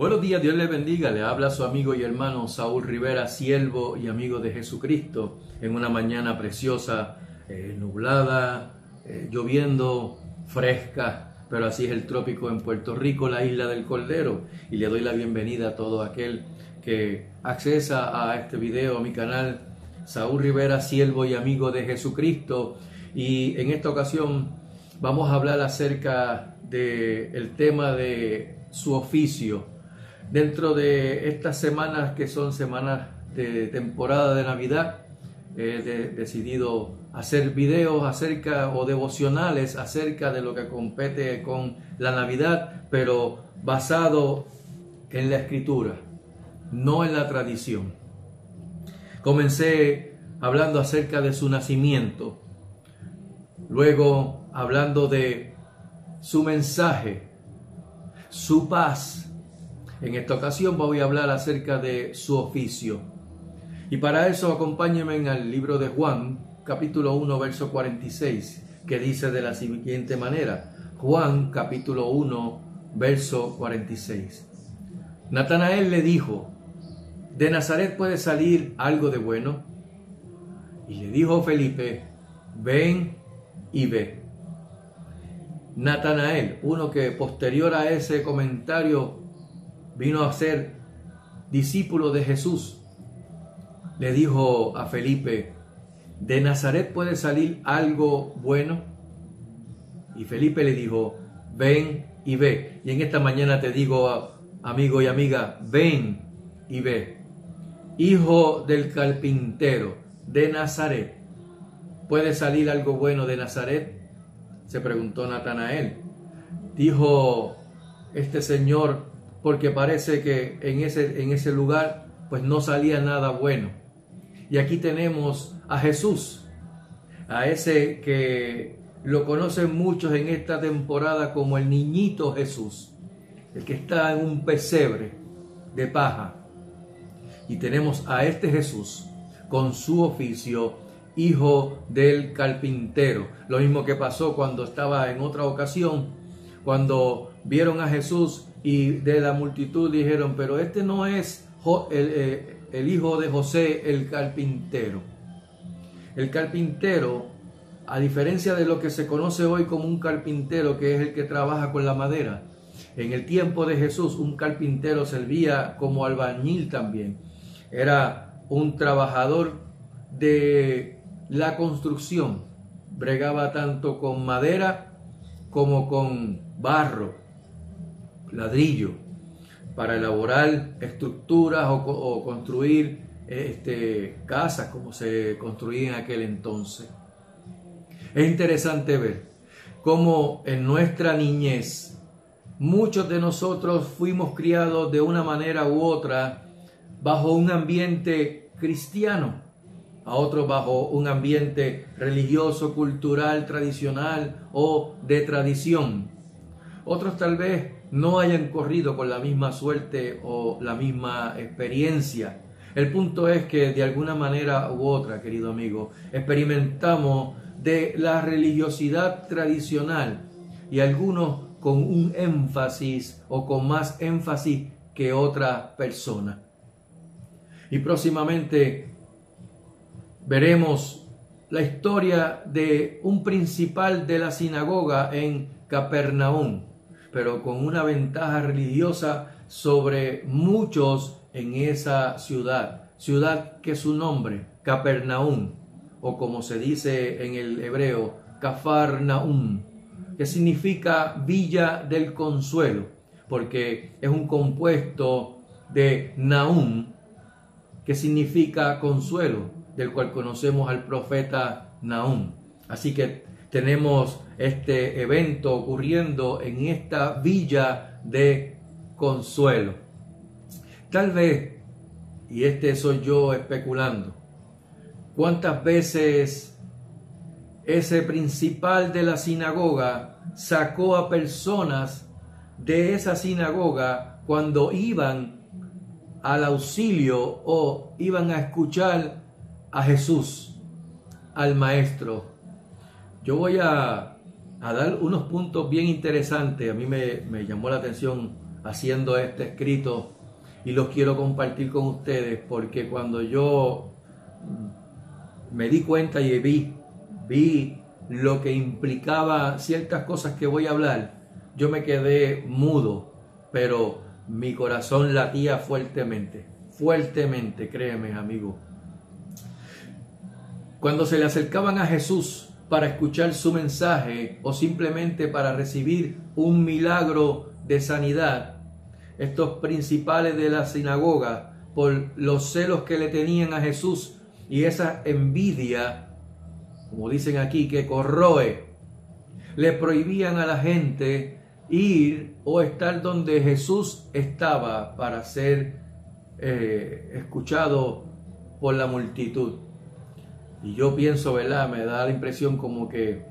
Buenos días, Dios les bendiga. Le habla su amigo y hermano Saúl Rivera, siervo y amigo de Jesucristo, en una mañana preciosa, nublada, lloviendo, fresca, pero así es el trópico en Puerto Rico, la isla del Cordero. Y le doy la bienvenida a todo aquel que accesa a este video, a mi canal, Saúl Rivera, siervo y amigo de Jesucristo. Y en esta ocasión vamos a hablar acerca del tema de su oficio. Dentro de estas semanas que son semanas de temporada de Navidad, he decidido hacer videos acerca o devocionales acerca de lo que compete con la Navidad, pero basado en la Escritura, no en la tradición. Comencé hablando acerca de su nacimiento, luego hablando de su mensaje, su paz. En esta ocasión voy a hablar acerca de su oficio. Y para eso acompáñenme al libro de Juan, capítulo 1, verso 46, que dice de la siguiente manera. Juan, capítulo 1, verso 46. Natanael le dijo: ¿de Nazaret puede salir algo de bueno? Y le dijo Felipe: ven y ve. Natanael, uno que posterior a ese comentario vino a ser discípulo de Jesús, le dijo a Felipe: ¿de Nazaret puede salir algo bueno? Y Felipe le dijo: ven y ve. Y en esta mañana te digo, amigo y amiga, ven y ve. Hijo del carpintero, de Nazaret, ¿puede salir algo bueno de Nazaret? Se preguntó Natanael. Dijo este señor, porque parece que en ese lugar pues no salía nada bueno. Y aquí tenemos a Jesús, a ese que lo conocen muchos en esta temporada como el niñito Jesús, el que está en un pesebre de paja. Y tenemos a este Jesús con su oficio, hijo del carpintero. Lo mismo que pasó cuando estaba en otra ocasión, cuando vieron a Jesús y de la multitud dijeron: pero este no es el hijo de José, el carpintero. El carpintero, a diferencia de lo que se conoce hoy como un carpintero, que es el que trabaja con la madera, en el tiempo de Jesús un carpintero servía como albañil también. Era un trabajador de la construcción, bregaba tanto con madera como con barro, ladrillo, para elaborar estructuras o construir casas como se construía en aquel entonces. Es interesante ver cómo en nuestra niñez muchos de nosotros fuimos criados de una manera u otra bajo un ambiente cristiano, a otros bajo un ambiente religioso, cultural, tradicional o de tradición. Otros tal vez no hayan corrido con la misma suerte o la misma experiencia. El punto es que de alguna manera u otra, querido amigo, experimentamos de la religiosidad tradicional, y algunos con un énfasis o con más énfasis que otra persona. Y próximamente veremos la historia de un principal de la sinagoga en Capernaum, pero con una ventaja religiosa sobre muchos en esa ciudad que su nombre, Capernaum, o como se dice en el hebreo, Cafarnaum, que significa Villa del Consuelo, porque es un compuesto de Naum, que significa consuelo, del cual conocemos al profeta Nahum. Así que tenemos este evento ocurriendo en esta villa de consuelo. Tal vez, y soy yo especulando, ¿cuántas veces ese principal de la sinagoga sacó a personas de esa sinagoga cuando iban al auxilio o iban a escuchar a Jesús, al Maestro? Yo voy a dar unos puntos bien interesantes. A mí me llamó la atención haciendo este escrito y los quiero compartir con ustedes, porque cuando yo me di cuenta y vi lo que implicaba ciertas cosas que voy a hablar, yo me quedé mudo, pero mi corazón latía fuertemente, créeme, amigo. Cuando se le acercaban a Jesús para escuchar su mensaje o simplemente para recibir un milagro de sanidad, estos principales de la sinagoga, por los celos que le tenían a Jesús y esa envidia, como dicen aquí, que corroe, le prohibían a la gente ir o estar donde Jesús estaba para ser escuchado por la multitud. Y yo pienso, ¿verdad? Me da la impresión como que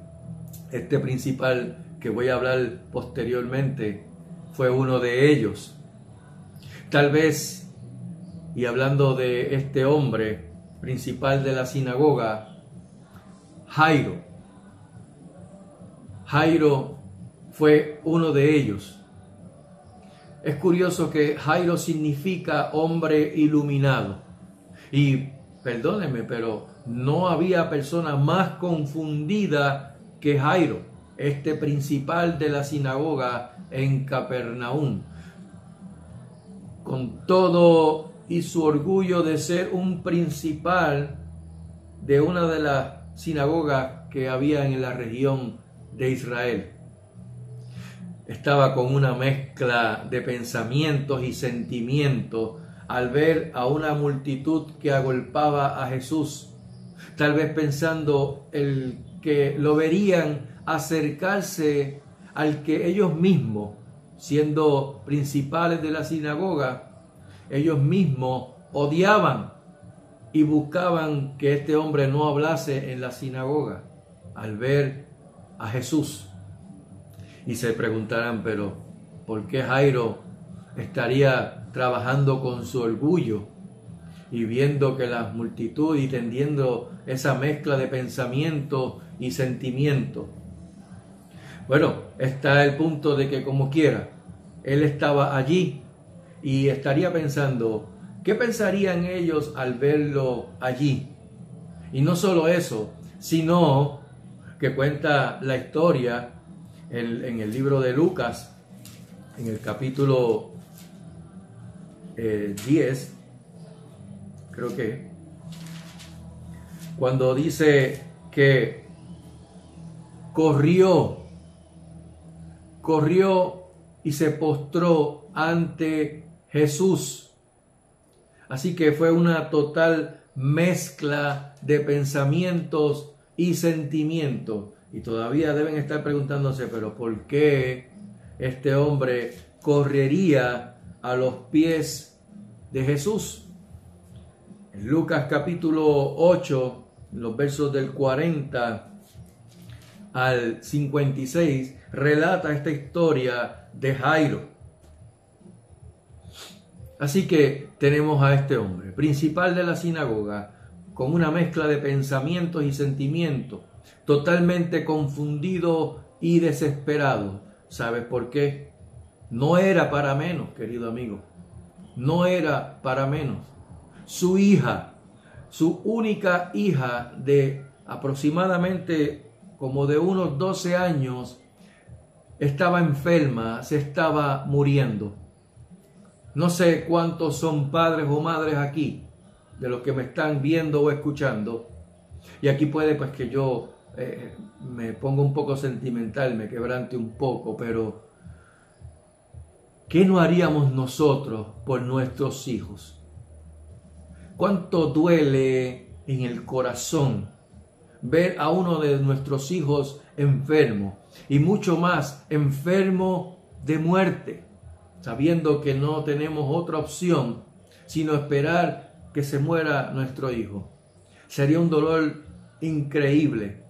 este principal que voy a hablar posteriormente fue uno de ellos. Tal vez, y hablando de este hombre principal de la sinagoga, Jairo fue uno de ellos. Es curioso que Jairo significa hombre iluminado. Y perdónenme, pero no había persona más confundida que Jairo, este principal de la sinagoga en Capernaum. Con todo y su orgullo de ser un principal de una de las sinagogas que había en la región de Israel, estaba con una mezcla de pensamientos y sentimientos al ver a una multitud que agolpaba a Jesús, tal vez pensando el que lo verían acercarse al que ellos mismos, siendo principales de la sinagoga, ellos mismos odiaban y buscaban que este hombre no hablase en la sinagoga al ver a Jesús. Y se preguntarán, pero ¿por qué Jairo estaría trabajando con su orgullo y viendo que la multitud y tendiendo esa mezcla de pensamiento y sentimiento? Bueno, está el punto de que como quiera, él estaba allí y estaría pensando, ¿qué pensarían ellos al verlo allí? Y no solo eso, sino que cuenta la historia en el libro de Lucas, en el capítulo 10, creo que, cuando dice que corrió y se postró ante Jesús. Así que fue una total mezcla de pensamientos y sentimientos. Y todavía deben estar preguntándose, pero ¿por qué este hombre correría a los pies de Jesús? En Lucas capítulo 8, los versos del 40 al 56, relata esta historia de Jairo. Así que tenemos a este hombre, principal de la sinagoga, con una mezcla de pensamientos y sentimientos, totalmente confundido y desesperado. ¿Sabes por qué? No era para menos, querido amigo. No era para menos. Su hija, su única hija de aproximadamente como de unos 12 años, estaba enferma, se estaba muriendo. No sé cuántos son padres o madres aquí, de los que me están viendo o escuchando. Y aquí puede pues que yo me ponga un poco sentimental, me quebrante un poco, pero ¿qué no haríamos nosotros por nuestros hijos? ¿Cuánto duele en el corazón ver a uno de nuestros hijos enfermo y mucho más enfermo de muerte, sabiendo que no tenemos otra opción sino esperar que se muera nuestro hijo? Sería un dolor increíble.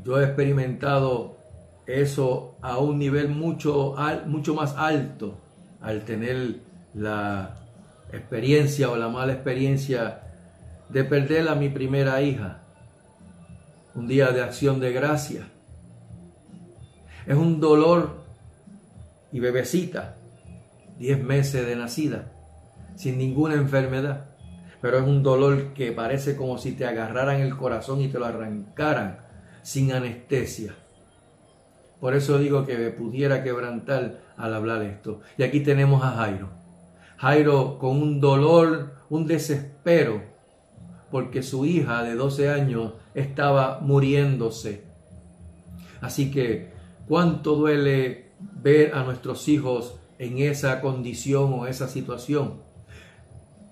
Yo he experimentado eso a un nivel mucho más alto al tener la experiencia o la mala experiencia de perder a mi primera hija. Un día de acción de gracia. Es un dolor y bebecita, 10 meses de nacida, sin ninguna enfermedad. Pero es un dolor que parece como si te agarraran el corazón y te lo arrancaran sin anestesia. Por eso digo que me pudiera quebrantar al hablar esto. Y aquí tenemos a Jairo. Jairo con un dolor, un desespero, porque su hija de 12 años estaba muriéndose. Así que, ¿cuánto duele ver a nuestros hijos en esa condición o esa situación?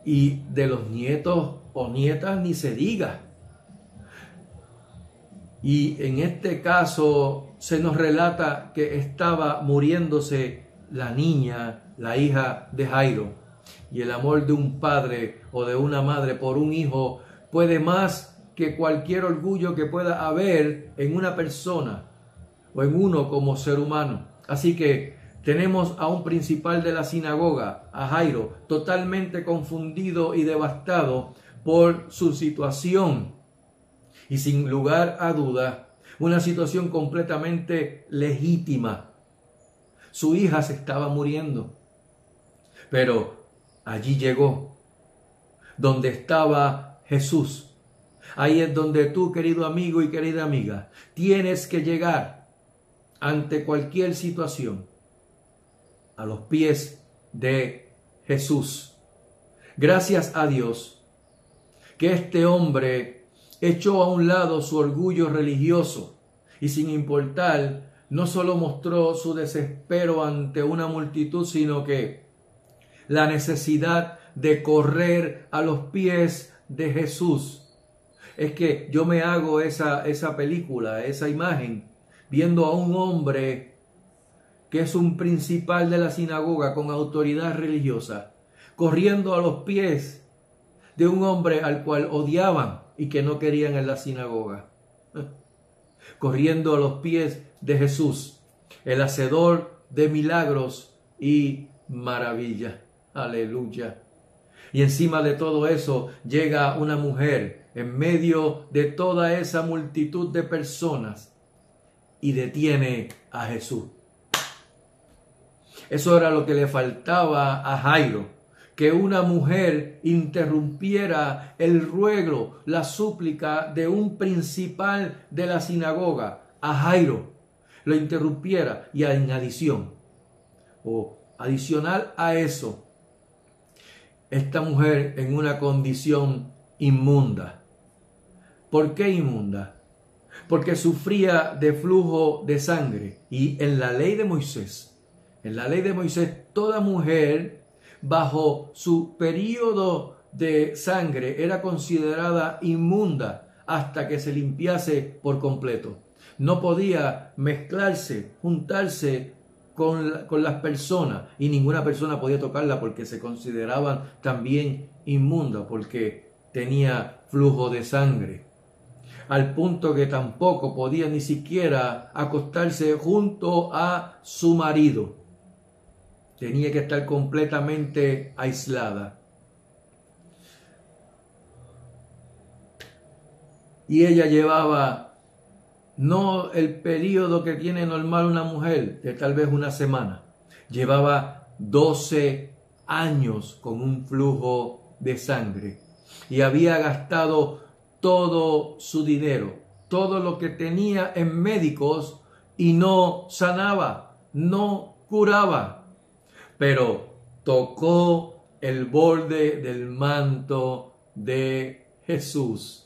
Y de los nietos o nietas ni se diga. Y en este caso se nos relata que estaba muriéndose la niña, la hija de Jairo. Y el amor de un padre o de una madre por un hijo puede más que cualquier orgullo que pueda haber en una persona o en uno como ser humano. Así que tenemos a un principal de la sinagoga, a Jairo, totalmente confundido y devastado por su situación. Y sin lugar a duda, una situación completamente legítima. Su hija se estaba muriendo. Pero allí llegó, donde estaba Jesús. Ahí es donde tú, querido amigo y querida amiga, tienes que llegar ante cualquier situación a los pies de Jesús. Gracias a Dios que este hombre echó a un lado su orgullo religioso y sin importar, no solo mostró su desespero ante una multitud, sino que la necesidad de correr a los pies de Jesús. Es que yo me hago esa película, esa imagen, viendo a un hombre que es un principal de la sinagoga con autoridad religiosa, corriendo a los pies de un hombre al cual odiaban y que no querían en la sinagoga. Corriendo a los pies de Jesús, el hacedor de milagros y maravillas. Aleluya. Y encima de todo eso llega una mujer en medio de toda esa multitud de personas y detiene a Jesús. Eso era lo que le faltaba a Jairo, que una mujer interrumpiera el ruego, la súplica de un principal de la sinagoga, a Jairo, lo interrumpiera. Y en adición, o adicional a eso, esta mujer en una condición inmunda. ¿Por qué inmunda? Porque sufría de flujo de sangre. Y en la ley de Moisés, toda mujer bajo su periodo de sangre era considerada inmunda hasta que se limpiase por completo. No podía mezclarse, juntarse con las personas, y ninguna persona podía tocarla porque se consideraban también inmunda porque tenía flujo de sangre, al punto que tampoco podía ni siquiera acostarse junto a su marido. Tenía que estar completamente aislada. Y ella llevaba no el periodo que tiene normal una mujer, de tal vez una semana. Llevaba 12 años con un flujo de sangre y había gastado todo su dinero, todo lo que tenía en médicos, y no sanaba, no curaba. Pero tocó el borde del manto de Jesús.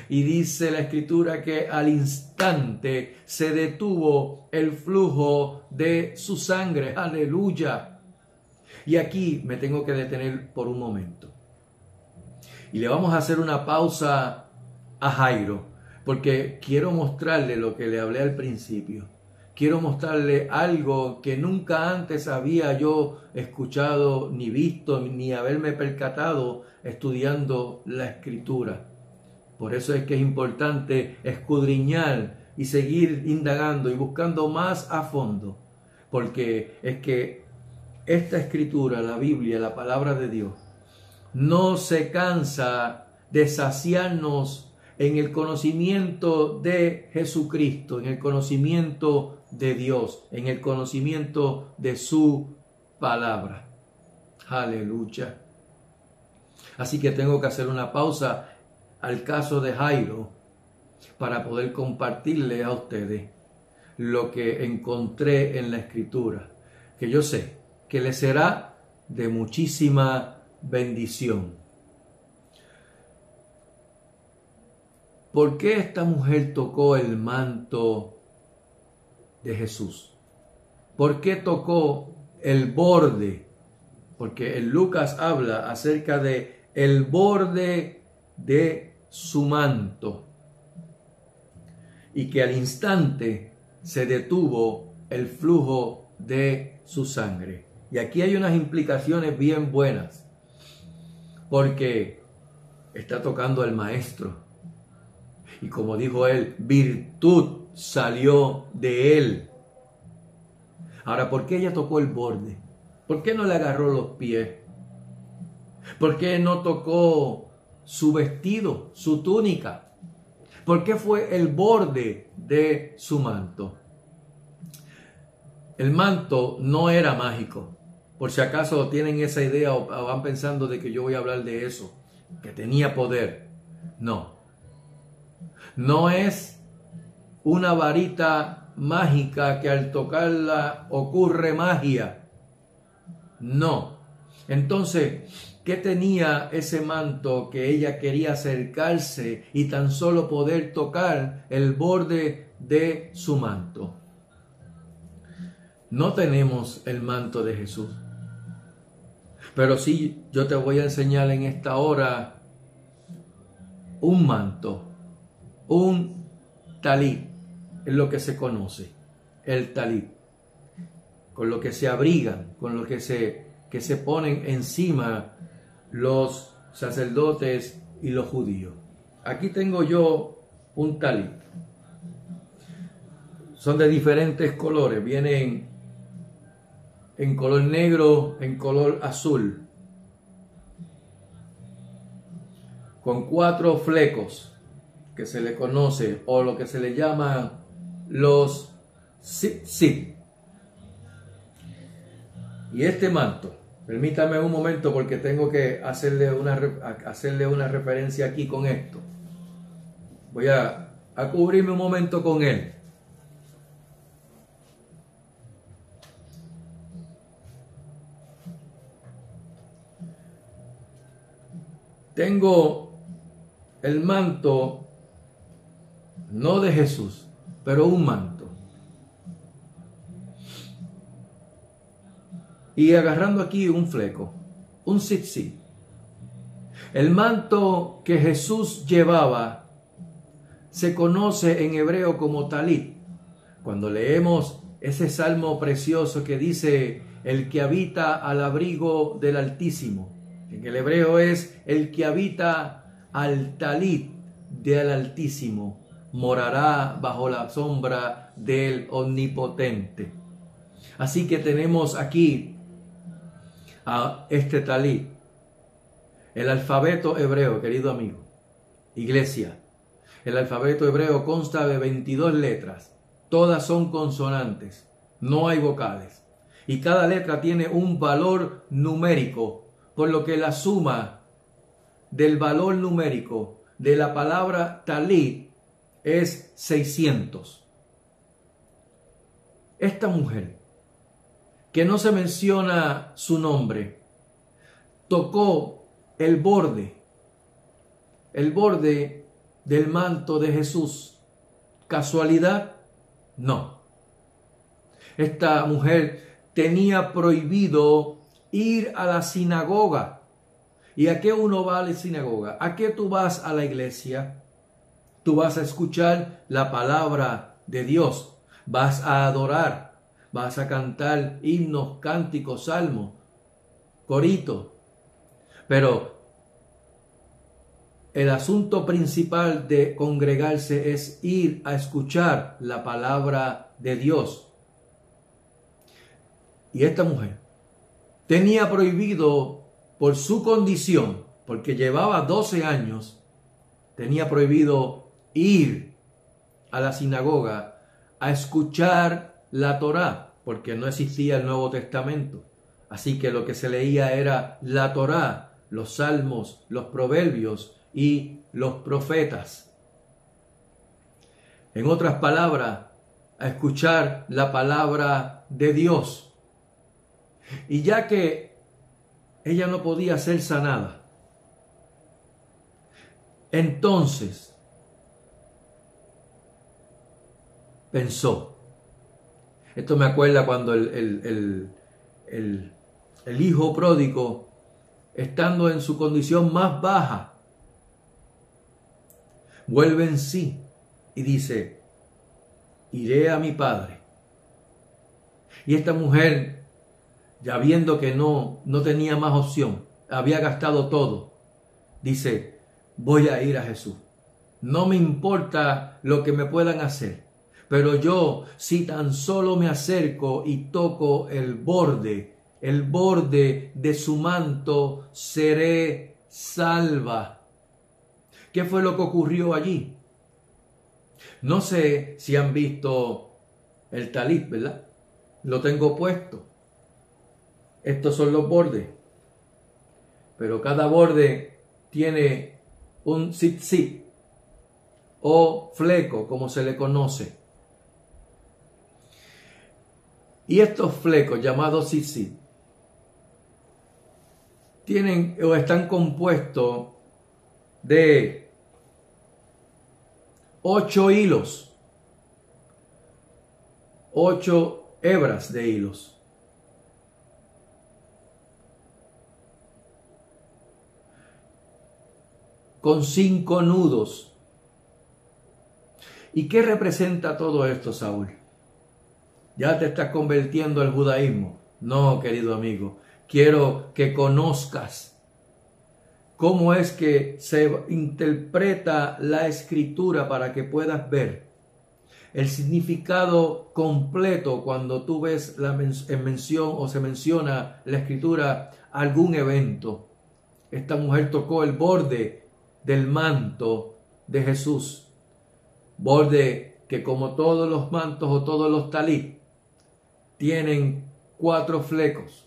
Y dice la Escritura que al instante se detuvo el flujo de su sangre. ¡Aleluya! Y aquí me tengo que detener por un momento. Y le vamos a hacer una pausa a Jairo, porque quiero mostrarle lo que le hablé al principio. Quiero mostrarle algo que nunca antes había yo escuchado, ni visto, ni haberme percatado estudiando la Escritura. Por eso es que es importante escudriñar y seguir indagando y buscando más a fondo. Porque es que esta Escritura, la Biblia, la palabra de Dios, no se cansa de saciarnos en el conocimiento de Jesucristo, en el conocimiento de Dios, en el conocimiento de su palabra. Aleluya. Así que tengo que hacer una pausa al caso de Jairo para poder compartirle a ustedes lo que encontré en la Escritura, que yo sé que les será de muchísima bendición. ¿Por qué esta mujer tocó el manto de Jesús? ¿Por qué tocó el borde? Porque en Lucas habla acerca de el borde de su manto y que al instante se detuvo el flujo de su sangre. Y aquí hay unas implicaciones bien buenas, porque está tocando al maestro. Y como dijo él, virtud salió de él. Ahora, ¿por qué ella tocó el borde? ¿Por qué no le agarró los pies? ¿Por qué no tocó su vestido, su túnica? ¿Por qué fue el borde de su manto? El manto no era mágico. Por si acaso tienen esa idea o van pensando de que yo voy a hablar de eso, que tenía poder. No. No es una varita mágica que al tocarla ocurre magia. No. Entonces, ¿qué tenía ese manto que ella quería acercarse y tan solo poder tocar el borde de su manto? No tenemos el manto de Jesús. Pero sí, yo te voy a enseñar en esta hora un manto, un talit, es lo que se conoce, el talit, con lo que se abrigan, con lo que se ponen encima los sacerdotes y los judíos. Aquí tengo yo un talit. Son de diferentes colores, vienen en color negro, en color azul, con 4 flecos que se le conoce o lo que se le llama los tzitzit. Y este manto, permítame un momento porque tengo que hacerle una referencia aquí con esto. Voy a cubrirme un momento con él. Tengo el manto, no de Jesús, pero un manto. Y agarrando aquí un fleco, un tzitzit. El manto que Jesús llevaba se conoce en hebreo como talit. Cuando leemos ese salmo precioso que dice, el que habita al abrigo del Altísimo. En el hebreo es el que habita al talit del Altísimo, morará bajo la sombra del Omnipotente. Así que tenemos aquí a este talit, el alfabeto hebreo, querido amigo, iglesia. El alfabeto hebreo consta de 22 letras, todas son consonantes, no hay vocales, y cada letra tiene un valor numérico, por lo que la suma del valor numérico de la palabra talit es 600. Esta mujer, que no se menciona su nombre, tocó el borde del manto de Jesús. ¿Casualidad? No. Esta mujer tenía prohibido ir a la sinagoga. ¿Y a qué uno va a la sinagoga? ¿A qué tú vas a la iglesia? Tú vas a escuchar la palabra de Dios, vas a adorar, vas a cantar himnos, cánticos, salmos, coritos. Pero el asunto principal de congregarse es ir a escuchar la palabra de Dios. Y esta mujer tenía prohibido, por su condición, porque llevaba 12 años, tenía prohibido ir a la sinagoga a escuchar la Torá, porque no existía el Nuevo Testamento. Así que lo que se leía era la Torá, los salmos, los proverbios y los profetas. En otras palabras, a escuchar la palabra de Dios. Y ya que ella no podía ser sanada, entonces pensó. Esto me acuerda cuando el hijo pródigo, estando en su condición más baja, vuelve en sí y dice: iré a mi padre. Y esta mujer, ya viendo que no tenía más opción, había gastado todo, dice: voy a ir a Jesús. No me importa lo que me puedan hacer, pero yo, si tan solo me acerco y toco el borde de su manto, seré salva. ¿Qué fue lo que ocurrió allí? No sé si han visto el talit, ¿verdad? Lo tengo puesto. Estos son los bordes. Pero cada borde tiene un tzitzit o fleco, como se le conoce. Y estos flecos, llamados tzitzit, tienen o están compuestos de 8 hilos, 8 hebras de hilos. Con 5 nudos. ¿Y qué representa todo esto, Saúl? ¿Ya te estás convirtiendo al judaísmo? No, querido amigo. Quiero que conozcas cómo es que se interpreta la escritura para que puedas ver el significado completo cuando tú ves en mención o se menciona la escritura algún evento. Esta mujer tocó el borde del manto de Jesús. Borde que, como todos los mantos o todos los talit, tienen 4 flecos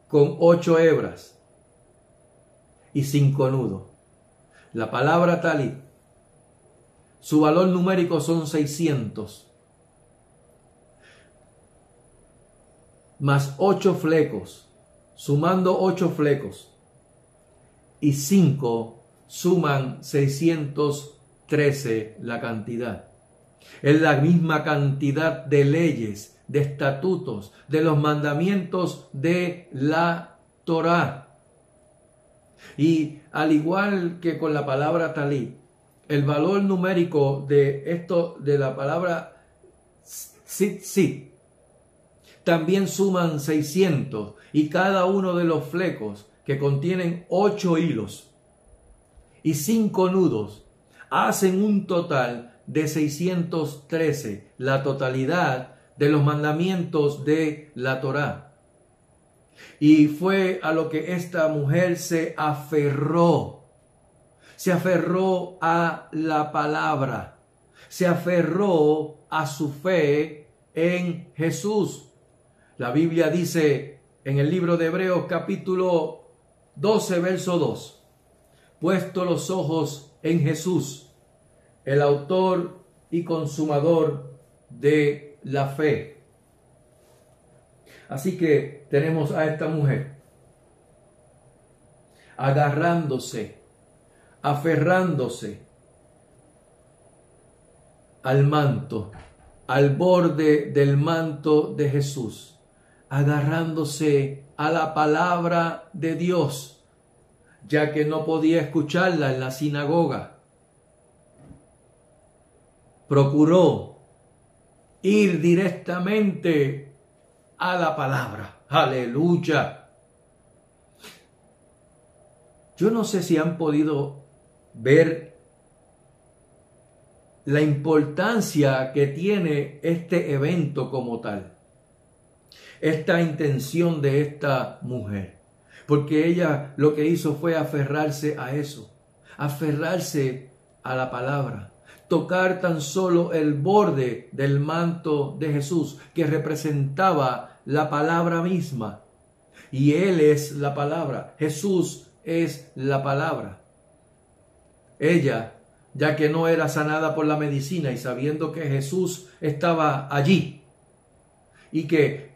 con 8 hebras y 5 nudos. La palabra talit, su valor numérico son 600, más 8 flecos, sumando 8 flecos y 5 suman 613 la cantidad. Es la misma cantidad de leyes, de estatutos, de los mandamientos de la Torá. Y al igual que con la palabra talit, el valor numérico de esto, de la palabra tzitzit, también suman 600, y cada uno de los flecos, que contienen 8 hilos y 5 nudos, hacen un total de 613, la totalidad de los mandamientos de la Torá. Y fue a lo que esta mujer se aferró a la palabra, se aferró a su fe en Jesús. La Biblia dice en el libro de Hebreos capítulo 12, verso 2, puesto los ojos en Jesús, el autor y consumador de la fe. Así que tenemos a esta mujer agarrándose, aferrándose al manto, al borde del manto de Jesús, agarrándose a la palabra de Dios, ya que no podía escucharla en la sinagoga. Procuró ir directamente a la palabra. ¡Aleluya! Yo no sé si han podido ver la importancia que tiene este evento como tal, esta intención de esta mujer, porque ella lo que hizo fue aferrarse a eso, aferrarse a la palabra. tocar tan solo el borde del manto de Jesús, que representaba la palabra misma. Y Él es la palabra. Jesús es la palabra. Ella, ya que no era sanada por la medicina y sabiendo que Jesús estaba allí y que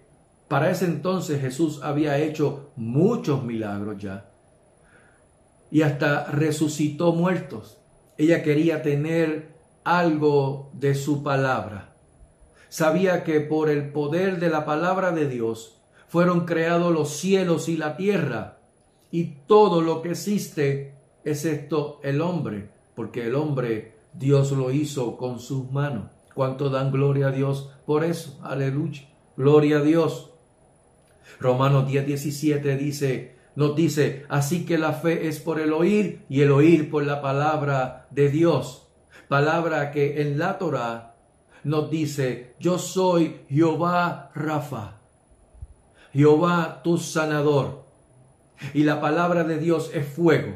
para ese entonces Jesús había hecho muchos milagros ya y hasta resucitó muertos, ella quería tener algo de su palabra. Sabía que por el poder de la palabra de Dios fueron creados los cielos y la tierra y todo lo que existe excepto el hombre, porque el hombre Dios lo hizo con sus manos. ¿Cuánto dan gloria a Dios por eso? Aleluya. Gloria a Dios. Romanos 10:17 nos dice, así que la fe es por el oír y el oír por la palabra de Dios. Palabra que en la Torá nos dice, yo soy Jehová Rafa, Jehová tu sanador. Y la palabra de Dios es fuego,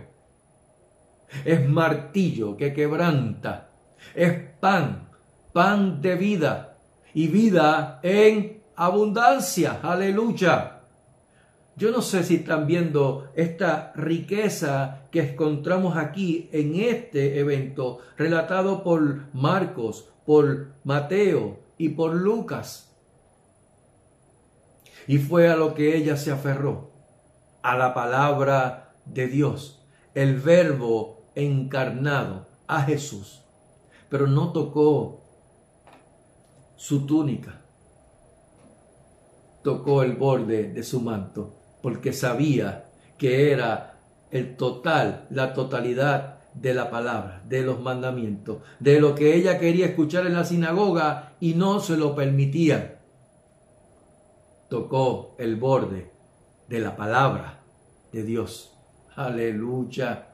es martillo que quebranta, es pan, pan de vida y vida en abundancia. Aleluya. Yo no sé si están viendo esta riqueza que encontramos aquí en este evento relatado por Marcos, por Mateo y por Lucas. Y fue a lo que ella se aferró, a la palabra de Dios, el Verbo encarnado, a Jesús. Pero no tocó su túnica, tocó el borde de su manto, porque sabía que era la totalidad de la palabra, de los mandamientos, de lo que ella quería escuchar en la sinagoga y no se lo permitía. Tocó el borde de la palabra de Dios. Aleluya.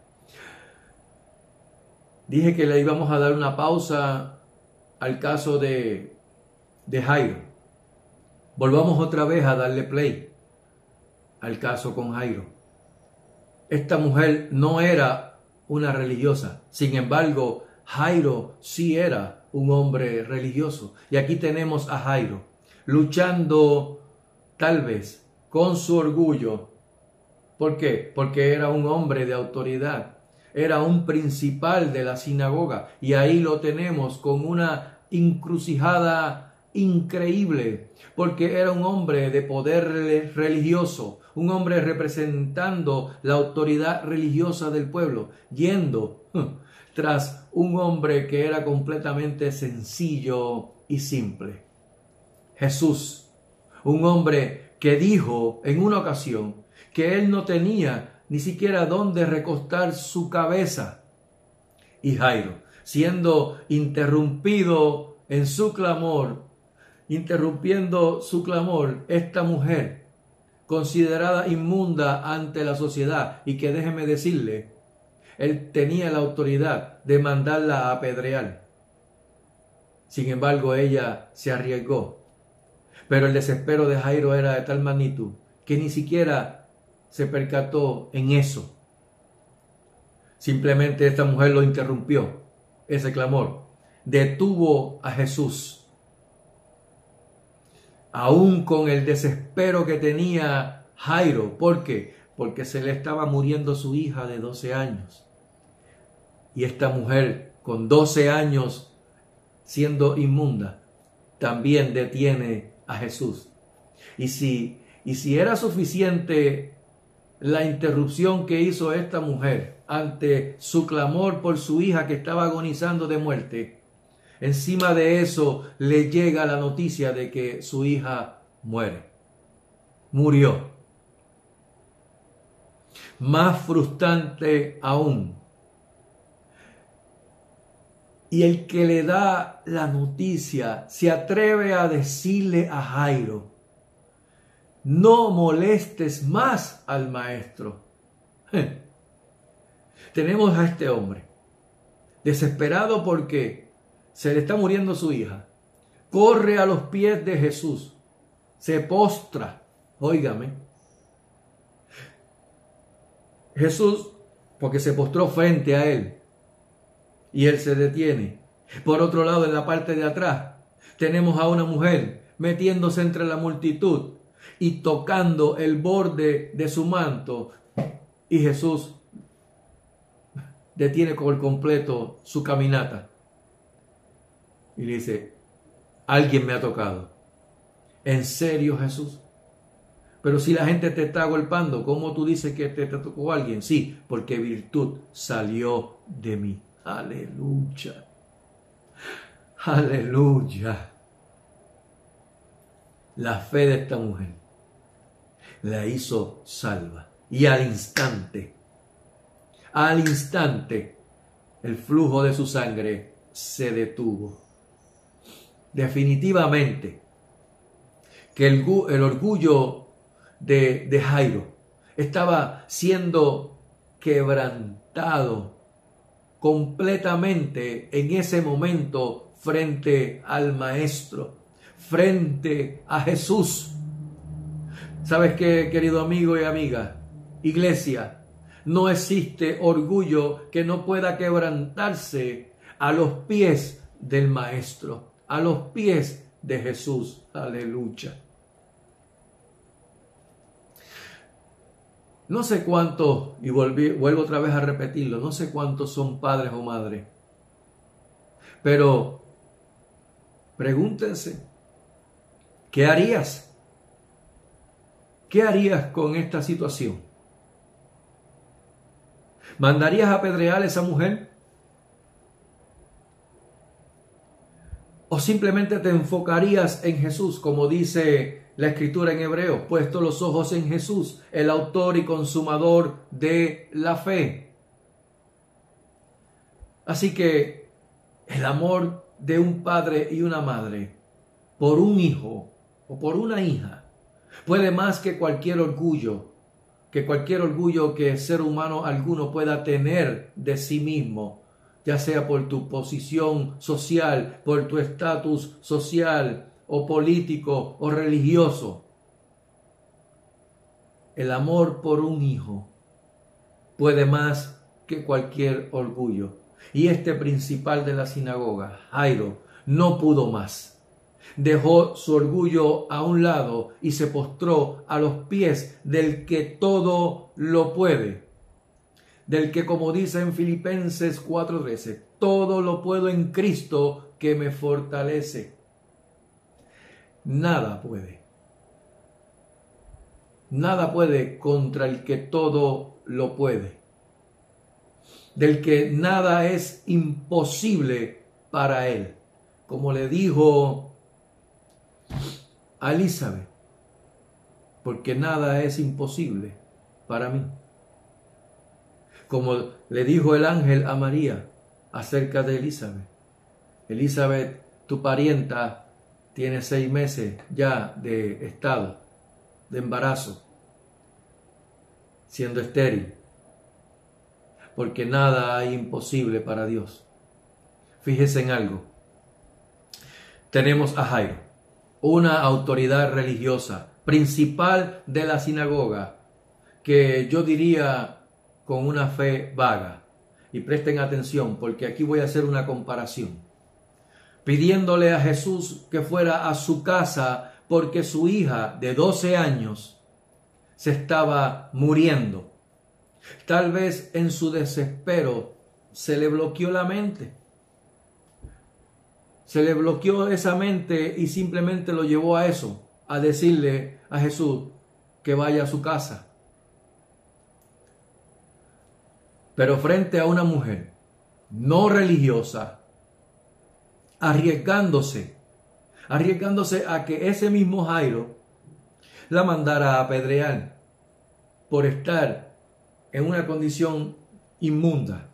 Dije que le íbamos a dar una pausa al caso de Jairo. Volvamos otra vez a darle play al caso con Jairo. Esta mujer no era una religiosa. Sin embargo, Jairo sí era un hombre religioso. Y aquí tenemos a Jairo luchando tal vez con su orgullo. ¿Por qué? Porque era un hombre de autoridad. Era un principal de la sinagoga. Y ahí lo tenemos con una encrucijada increíble, porque era un hombre de poder religioso, un hombre representando la autoridad religiosa del pueblo, yendo tras un hombre que era completamente sencillo y simple. Jesús, un hombre que dijo en una ocasión que él no tenía ni siquiera dónde recostar su cabeza. Y Jairo, siendo interrumpido en su clamor, interrumpiendo su clamor, esta mujer considerada inmunda ante la sociedad y que déjeme decirle, él tenía la autoridad de mandarla a apedrear. Sin embargo, ella se arriesgó. Pero el desespero de Jairo era de tal magnitud que ni siquiera se percató en eso. Simplemente esta mujer lo interrumpió, ese clamor, detuvo a Jesús. Aún con el desespero que tenía Jairo. ¿Por qué? Porque se le estaba muriendo su hija de 12 años. Y esta mujer con 12 años siendo inmunda, también detiene a Jesús. Y si era suficiente la interrupción que hizo esta mujer ante su clamor por su hija que estaba agonizando de muerte, encima de eso le llega la noticia de que su hija murió. Más frustrante aún. Y el que le da la noticia se atreve a decirle a Jairo, no molestes más al maestro. Tenemos a este hombre desesperado porque se le está muriendo su hija. Corre a los pies de Jesús. Se postra. Óigame. Jesús, porque se postró frente a él. Y él se detiene. Por otro lado, en la parte de atrás, tenemos a una mujer metiéndose entre la multitud y tocando el borde de su manto. Y Jesús detiene por completo su caminata. Y le dice, alguien me ha tocado. ¿En serio, Jesús? Pero si la gente te está golpeando, ¿cómo tú dices que te tocó alguien? Sí, porque virtud salió de mí. Aleluya. Aleluya. La fe de esta mujer la hizo salva. Y al instante, el flujo de su sangre se detuvo. Definitivamente, que el orgullo de Jairo estaba siendo quebrantado completamente en ese momento frente al Maestro, frente a Jesús. ¿Sabes qué, querido amigo y amiga? Iglesia, no existe orgullo que no pueda quebrantarse a los pies del Maestro, a los pies de Jesús. Aleluya. No sé cuántos, y vuelvo otra vez a repetirlo, no sé cuántos son padres o madres, pero pregúntense, ¿qué harías? ¿Qué harías con esta situación? ¿Mandarías a apedrear a esa mujer? ¿O simplemente te enfocarías en Jesús, como dice la Escritura en Hebreos, puesto los ojos en Jesús, el autor y consumador de la fe? Así que el amor de un padre y una madre por un hijo o por una hija puede más que cualquier orgullo que ser humano alguno pueda tener de sí mismo, ya sea por tu posición social, por tu estatus social o político o religioso. El amor por un hijo puede más que cualquier orgullo. Y este principal de la sinagoga, Jairo, no pudo más. Dejó su orgullo a un lado y se postró a los pies del que todo lo puede. Del que, como dice en Filipenses 4:13, todo lo puedo en Cristo que me fortalece. Nada puede contra el que todo lo puede. Del que nada es imposible para él. Como le dijo a Elizabeth, porque nada es imposible para mí. Como le dijo el ángel a María acerca de Elizabeth. Elizabeth, tu parienta, tiene 6 meses ya de estado, de embarazo, siendo estéril, porque nada hay imposible para Dios. Fíjese en algo. Tenemos a Jairo, una autoridad religiosa, principal de la sinagoga, que yo diría con una fe vaga. Y presten atención, porque aquí voy a hacer una comparación. Pidiéndole a Jesús que fuera a su casa porque su hija de 12 años se estaba muriendo. Tal vez en su desespero se le bloqueó la mente. Se le bloqueó esa mente y simplemente lo llevó a eso, a decirle a Jesús que vaya a su casa. Pero frente a una mujer no religiosa, arriesgándose a que ese mismo Jairo la mandara a apedrear por estar en una condición inmunda,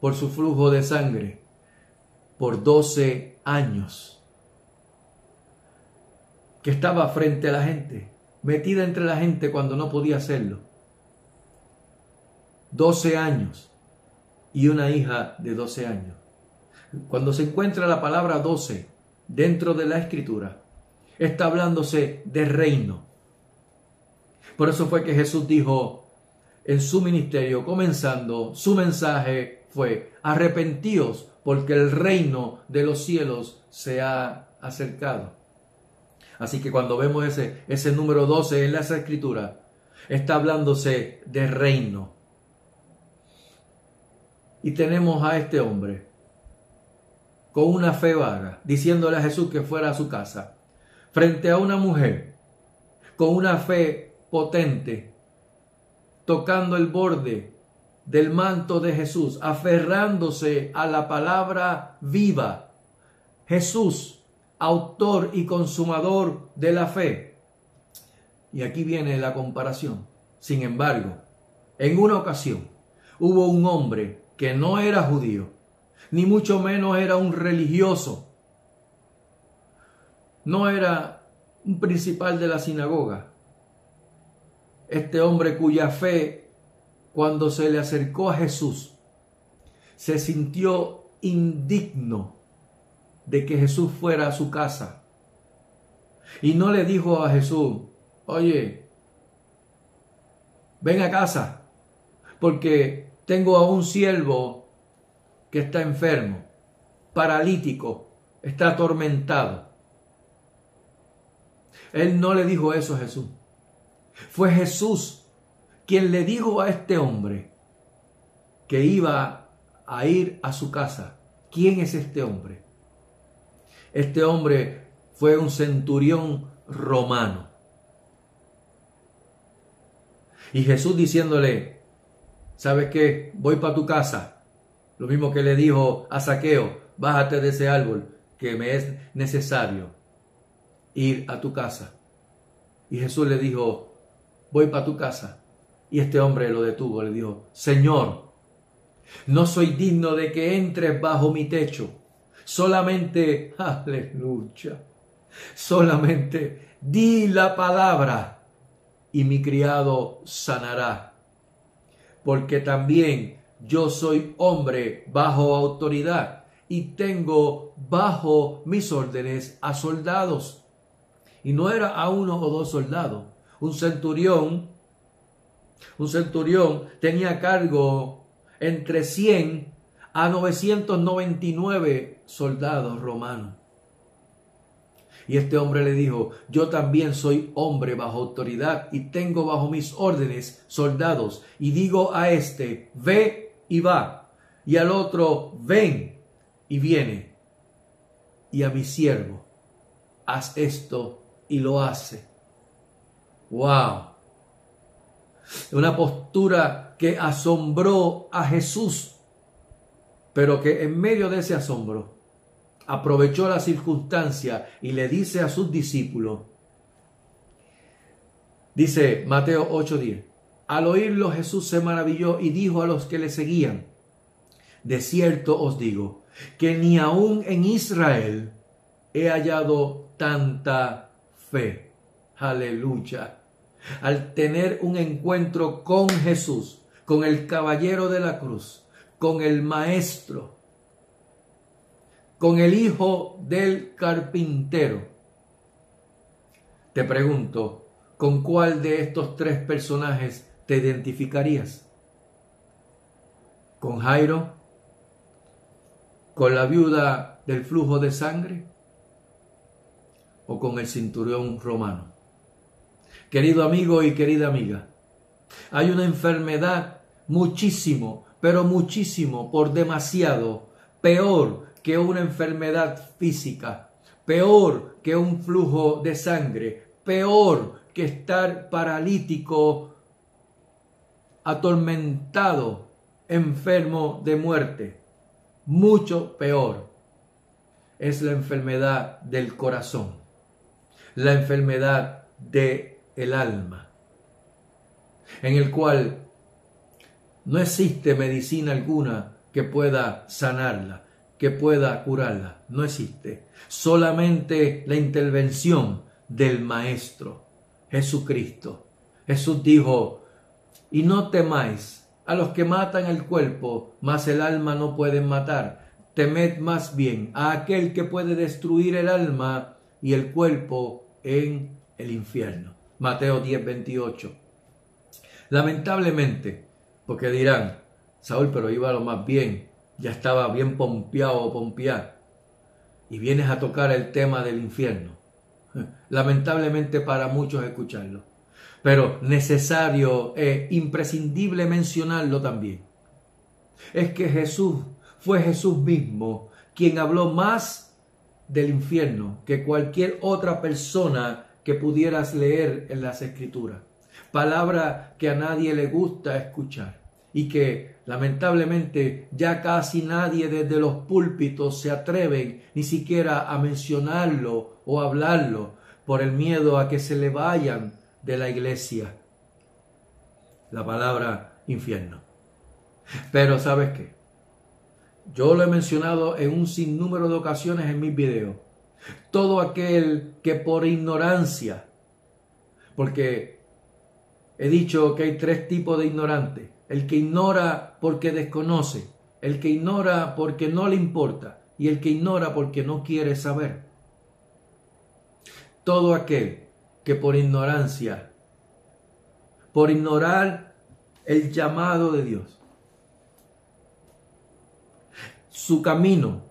por su flujo de sangre, por 12 años, que estaba frente a la gente, metida entre la gente cuando no podía hacerlo. 12 años y una hija de 12 años. Cuando se encuentra la palabra 12 dentro de la Escritura, está hablándose de reino. Por eso fue que Jesús dijo en su ministerio, comenzando su mensaje, fue: arrepentíos, porque el reino de los cielos se ha acercado. Así que cuando vemos ese número 12 en las Escrituras, está hablándose de reino. Y tenemos a este hombre con una fe vaga, diciéndole a Jesús que fuera a su casa, frente a una mujer con una fe potente, tocando el borde del manto de Jesús, aferrándose a la palabra viva. Jesús, autor y consumador de la fe. Y aquí viene la comparación. Sin embargo, en una ocasión hubo un hombre que no era judío, ni mucho menos era un religioso, no era un principal de la sinagoga. Este hombre cuya fe, cuando se le acercó a Jesús, se sintió indigno de que Jesús fuera a su casa. Y no le dijo a Jesús: oye, ven a casa, porque tengo a un siervo que está enfermo, paralítico, está atormentado. Él no le dijo eso a Jesús. Fue Jesús quien le dijo a este hombre que iba a ir a su casa. ¿Quién es este hombre? Este hombre fue un centurión romano. Y Jesús diciéndole: ¿sabes qué? Voy para tu casa. Lo mismo que le dijo a Zaqueo: bájate de ese árbol, que me es necesario ir a tu casa. Y Jesús le dijo: voy para tu casa. Y este hombre lo detuvo, le dijo: Señor, no soy digno de que entres bajo mi techo. Solamente, aleluya, solamente di la palabra y mi criado sanará. Porque también yo soy hombre bajo autoridad y tengo bajo mis órdenes a soldados. Y no era a uno o dos soldados. Un centurión tenía a cargo entre 100 a 999 soldados romanos. Y este hombre le dijo: yo también soy hombre bajo autoridad y tengo bajo mis órdenes soldados. Y digo a este: ve y va. Y al otro: ven y viene. Y a mi siervo: haz esto, y lo hace. ¡Wow! Una postura que asombró a Jesús, pero que en medio de ese asombro aprovechó la circunstancia y le dice a sus discípulos, dice Mateo 8:10, al oírlo Jesús se maravilló y dijo a los que le seguían: de cierto os digo que ni aun en Israel he hallado tanta fe. Aleluya. Al tener un encuentro con Jesús, con el caballero de la cruz, con el maestro, con el hijo del carpintero, te pregunto, ¿con cuál de estos tres personajes te identificarías? ¿Con Jairo? ¿Con la viuda del flujo de sangre? ¿O con el centurión romano? Querido amigo y querida amiga, hay una enfermedad muchísimo, pero muchísimo, por demasiado, peor que una enfermedad física, peor que un flujo de sangre, peor que estar paralítico, atormentado, enfermo de muerte. Mucho peor es la enfermedad del corazón, la enfermedad del alma, en el cual no existe medicina alguna que pueda sanarla, que pueda curarla. No existe. Solamente la intervención del Maestro, Jesucristo. Jesús dijo: y no temáis a los que matan el cuerpo, mas el alma no pueden matar. Temed más bien a aquel que puede destruir el alma y el cuerpo en el infierno. Mateo 10:28. Lamentablemente, porque dirán: Saúl, pero iba a lo más bien, ya estaba bien pompeado o pompeado. Y vienes a tocar el tema del infierno. Lamentablemente para muchos escucharlo. Pero necesario e imprescindible mencionarlo también. Es que fue Jesús mismo quien habló más del infierno que cualquier otra persona que pudieras leer en las Escrituras. Palabra que a nadie le gusta escuchar y que lamentablemente ya casi nadie desde los púlpitos se atreven ni siquiera a mencionarlo o hablarlo por el miedo a que se le vayan de la iglesia. La palabra infierno. Pero ¿sabes qué? Yo lo he mencionado en un sinnúmero de ocasiones en mis videos. Todo aquel que por ignorancia, porque he dicho que hay tres tipos de ignorantes. El que ignora porque desconoce, el que ignora porque no le importa y el que ignora porque no quiere saber. Todo aquel que por ignorancia, por ignorar el llamado de Dios, su camino,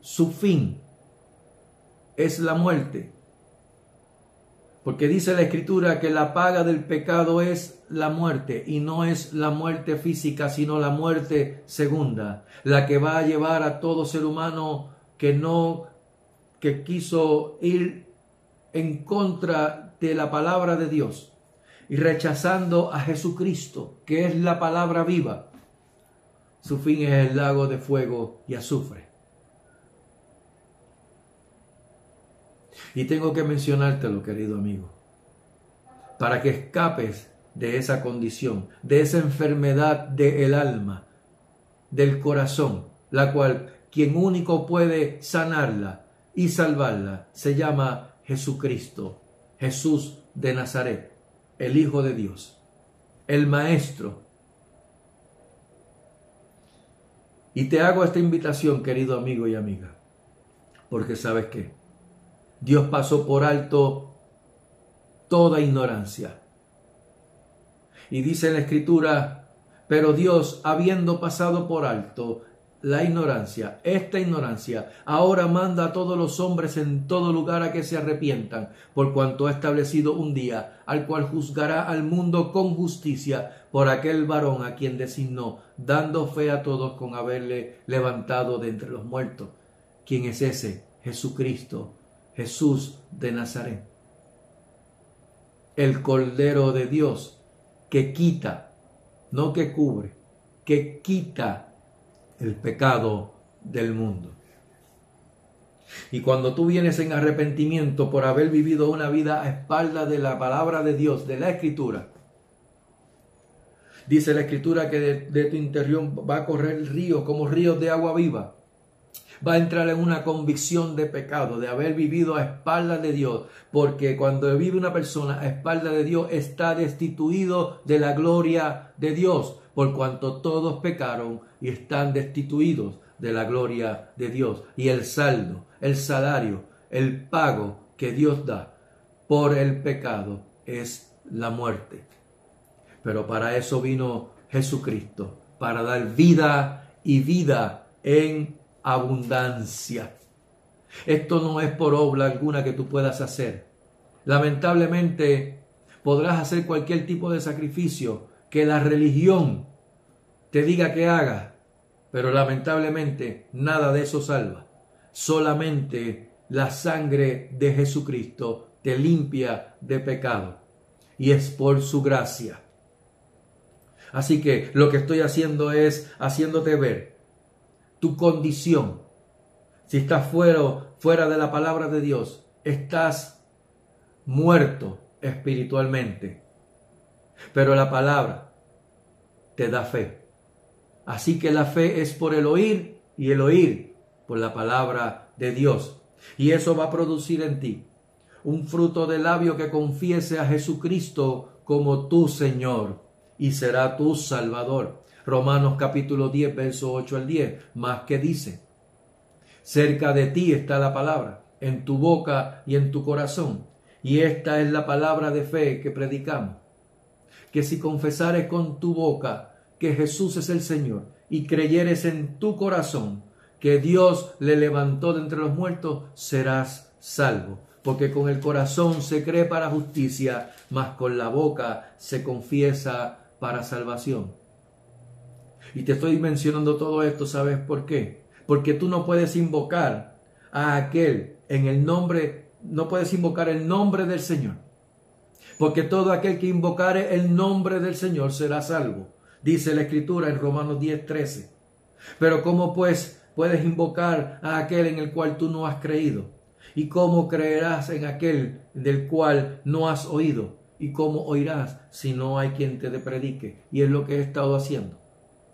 su fin es la muerte. Porque dice la Escritura que la paga del pecado es la muerte, y no es la muerte física, sino la muerte segunda, la que va a llevar a todo ser humano que quiso ir en contra de la palabra de Dios y rechazando a Jesucristo, que es la palabra viva. Su fin es el lago de fuego y azufre. Y tengo que mencionártelo, querido amigo, para que escapes de esa condición, de esa enfermedad del alma, del corazón, la cual quien único puede sanarla y salvarla se llama Jesucristo, Jesús de Nazaret, el Hijo de Dios, el Maestro. Y te hago esta invitación, querido amigo y amiga, porque ¿sabes qué? Dios pasó por alto toda ignorancia. Y dice en la Escritura, pero Dios, habiendo pasado por alto la ignorancia, esta ignorancia, ahora manda a todos los hombres en todo lugar a que se arrepientan, por cuanto ha establecido un día, al cual juzgará al mundo con justicia por aquel varón a quien designó, dando fe a todos con haberle levantado de entre los muertos. ¿Quién es ese? Jesucristo, Jesús de Nazaret, el Cordero de Dios, que quita, no que cubre, que quita el pecado del mundo. Y cuando tú vienes en arrepentimiento por haber vivido una vida a espaldas de la palabra de Dios, de la Escritura, dice la Escritura que de tu interior va a correr ríos como ríos de agua viva. Va a entrar en una convicción de pecado, de haber vivido a espaldas de Dios, porque cuando vive una persona a espaldas de Dios está destituido de la gloria de Dios, por cuanto todos pecaron y están destituidos de la gloria de Dios. Y el saldo, el salario, el pago que Dios da por el pecado es la muerte. Pero para eso vino Jesucristo, para dar vida y vida en abundancia. Esto no es por obra alguna que tú puedas hacer. Lamentablemente podrás hacer cualquier tipo de sacrificio que la religión te diga que hagas, pero lamentablemente nada de eso salva. Solamente la sangre de Jesucristo te limpia de pecado, y es por su gracia. Así que lo que estoy haciendo es haciéndote ver tu condición. Si estás fuera de la palabra de Dios, estás muerto espiritualmente. Pero la palabra te da fe. Así que la fe es por el oír y el oír por la palabra de Dios. Y eso va a producir en ti un fruto de labio que confiese a Jesucristo como tu Señor y será tu Salvador. Romanos capítulo 10, verso 8 al 10, más que dice: cerca de ti está la palabra, en tu boca y en tu corazón. Y esta es la palabra de fe que predicamos, que si confesares con tu boca que Jesús es el Señor y creyeres en tu corazón que Dios le levantó de entre los muertos, serás salvo. Porque con el corazón se cree para justicia, mas con la boca se confiesa para salvación. Y te estoy mencionando todo esto, ¿sabes por qué? Porque tú no puedes invocar a aquel en el nombre, no puedes invocar el nombre del Señor. Porque todo aquel que invocare el nombre del Señor será salvo. Dice la Escritura en Romanos 10:13. Pero ¿cómo pues puedes invocar a aquel en el cual tú no has creído? ¿Y cómo creerás en aquel del cual no has oído? ¿Y cómo oirás si no hay quien te predique? Y es lo que he estado haciendo,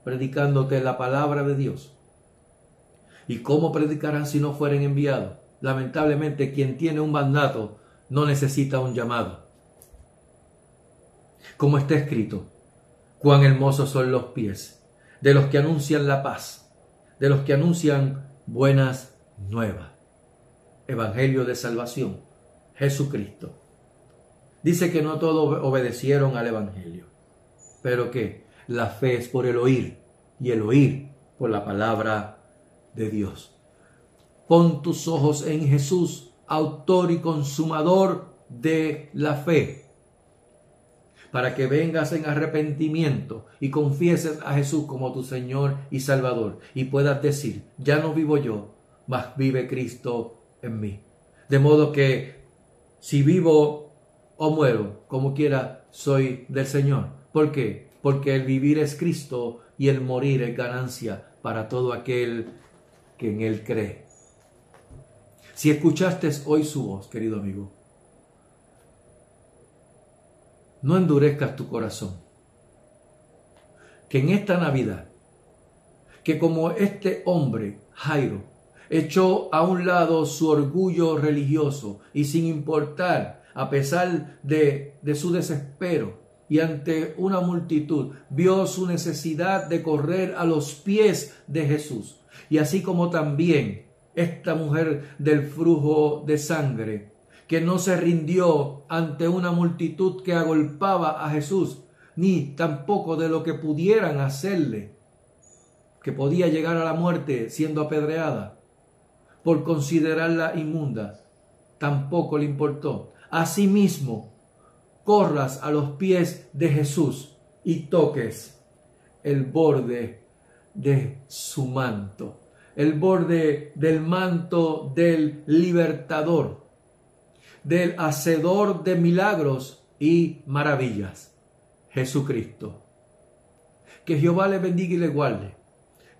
predicándote la palabra de Dios. ¿Y cómo predicarán si no fueren enviados? Lamentablemente, quien tiene un mandato no necesita un llamado. Como está escrito, cuán hermosos son los pies de los que anuncian la paz, de los que anuncian buenas nuevas. Evangelio de salvación, Jesucristo. Dice que no todos obedecieron al Evangelio, pero que la fe es por el oír y el oír por la palabra de Dios. Pon tus ojos en Jesús, autor y consumador de la fe, para que vengas en arrepentimiento y confieses a Jesús como tu Señor y Salvador y puedas decir, ya no vivo yo, mas vive Cristo en mí. De modo que si vivo o muero, como quiera, soy del Señor. ¿Por qué? Porque el vivir es Cristo y el morir es ganancia para todo aquel que en Él cree. Si escuchaste hoy su voz, querido amigo, no endurezcas tu corazón. Que en esta Navidad, que como este hombre, Jairo, echó a un lado su orgullo religioso y sin importar, a pesar de su desespero y ante una multitud, vio su necesidad de correr a los pies de Jesús. Y así como también esta mujer del flujo de sangre, que no se rindió ante una multitud que agolpaba a Jesús, ni tampoco de lo que pudieran hacerle, que podía llegar a la muerte siendo apedreada, por considerarla inmunda, tampoco le importó. Asimismo, corras a los pies de Jesús y toques el borde de su manto, el borde del manto del libertador, del hacedor de milagros y maravillas, Jesucristo. Que Jehová les bendiga y les guarde.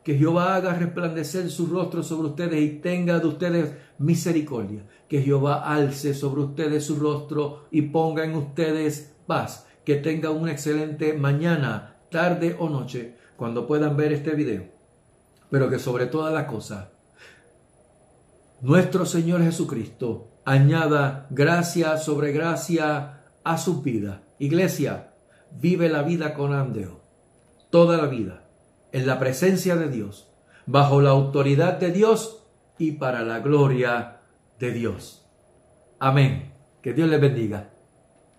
Que Jehová haga resplandecer su rostro sobre ustedes y tenga de ustedes misericordia. Que Jehová alce sobre ustedes su rostro y ponga en ustedes paz. Que tengan una excelente mañana, tarde o noche cuando puedan ver este video. Pero que sobre todas las cosas, nuestro Señor Jesucristo añada gracia sobre gracia a su vida. Iglesia, vive la vida con andeo, toda la vida, en la presencia de Dios, bajo la autoridad de Dios y para la gloria de Dios. Amén. Que Dios les bendiga.